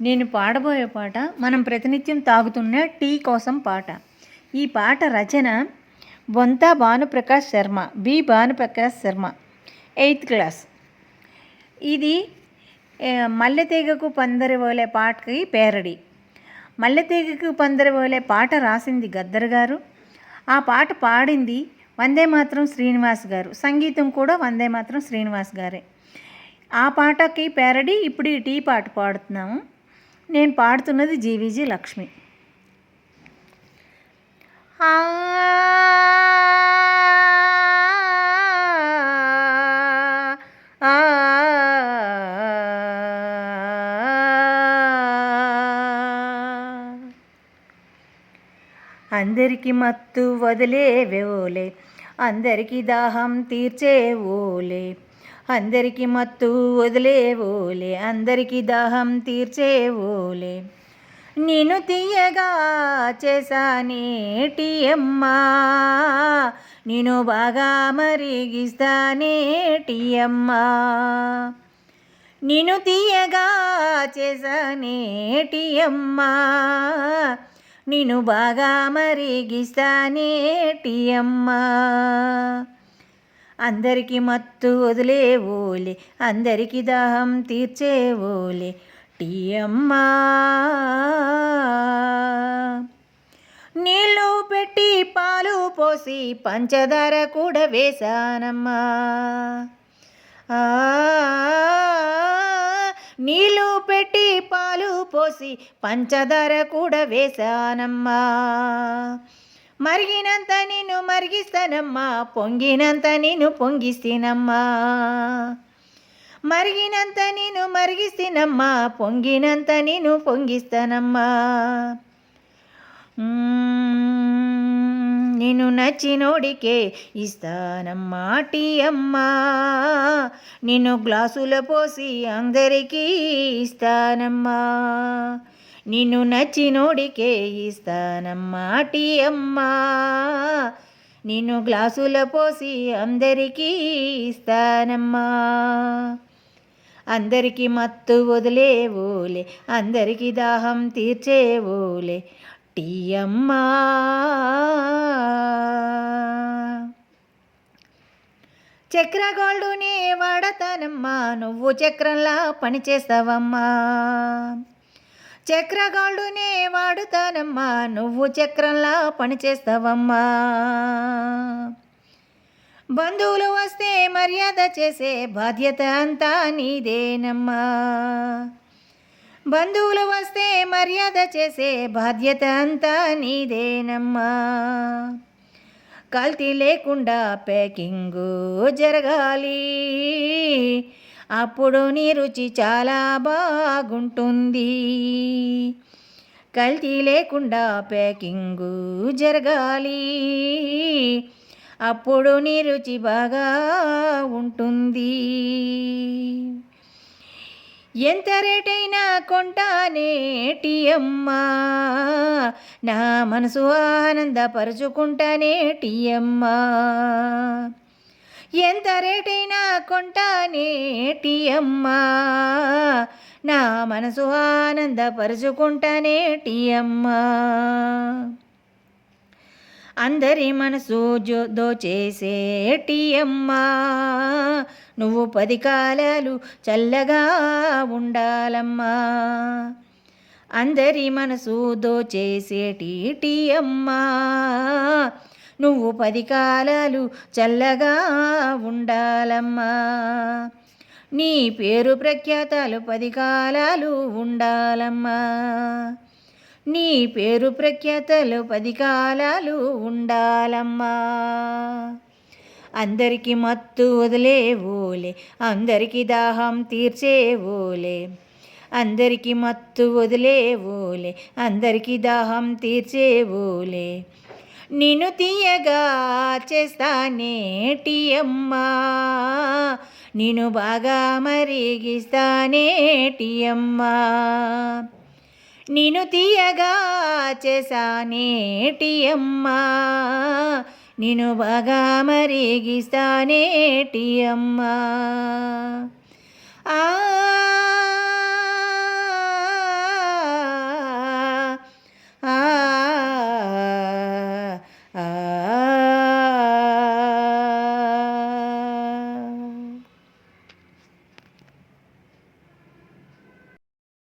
నేను పాడబోయే పాట మనం ప్రతినిత్యం తాగుతున్న టీ కోసం పాట. ఈ పాట రచన Bontha Bhanuprakash Sharma, B Bhanuprakash Sharma, 8th class. ఇది మల్లెతీగకు పందిరివోలే పాటకి పేరడి. మల్లెతీగకు పందిరివోలే పాట రాసింది గద్దర్ గారు. ఆ పాట పాడింది వందేమాతరం శ్రీనివాస్ గారు. సంగీతం కూడా వందేమాతరం శ్రీనివాస్ గారే. ఆ పాటకి పేరడి ఇప్పుడు ఈ టీ పాట పాడుతున్నాము. నేను పాడుతున్నది జీవీజీ లక్ష్మి. అందరికి మత్తు వదిలేవోలే, అందరికి దాహం తీర్చేవోలే, అందరికి మత్తు వదిలేవోలే, అందరికి దాహం తీర్చేవోలే, నిన్ను తీయగా చేసానేటి అమ్మా, నిన్ను బాగా మరిగిస్తానేటి అమ్మా, నిన్ను తీయగా చేసానేటి అమ్మా, నిన్ను బాగా మరిగిస్తానేటి అమ్మా, అందరికి మత్తు వదిలేవోలే, అందరికి దాహం తీర్చేవోలే టీ అమ్మా, నీళ్ళు పెట్టి పాలు పోసి పంచదార కూడా వేశానమ్మా, నీళ్ళు పెట్టి పాలు పోసి పంచదార కూడా వేశానమ్మా, మరిగినంత నిన్ను మరిగిస్తానమ్మా, పొంగినంత నిన్ను పొంగిస్తేనమ్మా, మరిగినంత నిన్ను మరిగిస్తేనమ్మా, పొంగినంత నిన్ను పొంగిస్తానమ్మా, నిన్ను నచ్చినోడికే ఇస్తానమ్మా టీ అమ్మా, నిన్ను గ్లాసులో పోసి అందరికీ ఇస్తానమ్మా, నిన్ను నచ్చినోడికే ఇస్తానమ్మా టీ అమ్మా, నిన్ను గ్లాసులో పోసి అందరికీ ఇస్తానమ్మా, అందరికి మత్తు వదిలేవోలే, అందరికి దాహం తీర్చేవోలే టీ అమ్మా, చక్ర గోల్డునే వాడతానమ్మా, నువ్వు చక్రంలా పనిచేస్తావమ్మా, చక్ర గోల్డునే వాడుతానమ్మా, నువ్వు చక్రంలా పనిచేస్తావమ్మా, బంధువులు వస్తే మర్యాద చేసే బాధ్యత అంతా నీదేనమ్మా, బంధువులు వస్తే మర్యాద చేసే బాధ్యత అంతా నీదేనమ్మా, కల్తీ లేకుండా ప్యాకింగు జరగాలి, అప్పుడు నీ రుచి చాలా బాగుంటుంది, కల్తీ లేకుండా ప్యాకింగు జరగాలి, అప్పుడు నీ రుచి బాగా ఉంటుంది, ఎంత రేటైనా కొంటానేటి అమ్మా, నా మనసు ఆనందపరుచుకుంటానేటి అమ్మా, ఎంత రేటైనా కొంటానేటి అమ్మా, నా మనసు ఆనందపరుచుకుంటానేటి అమ్మా, అందరి మనసు దోచేసేటి అమ్మా, నువ్వు 10 కాలాలు చల్లగా ఉండాలమ్మా, అందరి మనసు దోచేసేటి టీ అమ్మా, నువ్వు 10 కాలాలు చల్లగా ఉండాలమ్మా, నీ పేరు ప్రఖ్యాతలు 10 కాలాలు ఉండాలమ్మా, నీ పేరు ప్రఖ్యాతలు 10 కాలాలు ఉండాలమ్మా, అందరికి మత్తు వదిలేవోలే, అందరికి దాహం తీర్చేవోలే, అందరికి మత్తు వదిలేవోలే, అందరికి దాహం తీర్చేవోలే, నిన్ను తీయగా చేస్తానేటి అమ్మా, నిన్ను బాగా మరిగిస్తానేటి అమ్మా, నిన్ను తీయగా చేసానేటి అమ్మా, నిన్ను బాగా మరిగిస్తానేటి అమ్మా, ఆ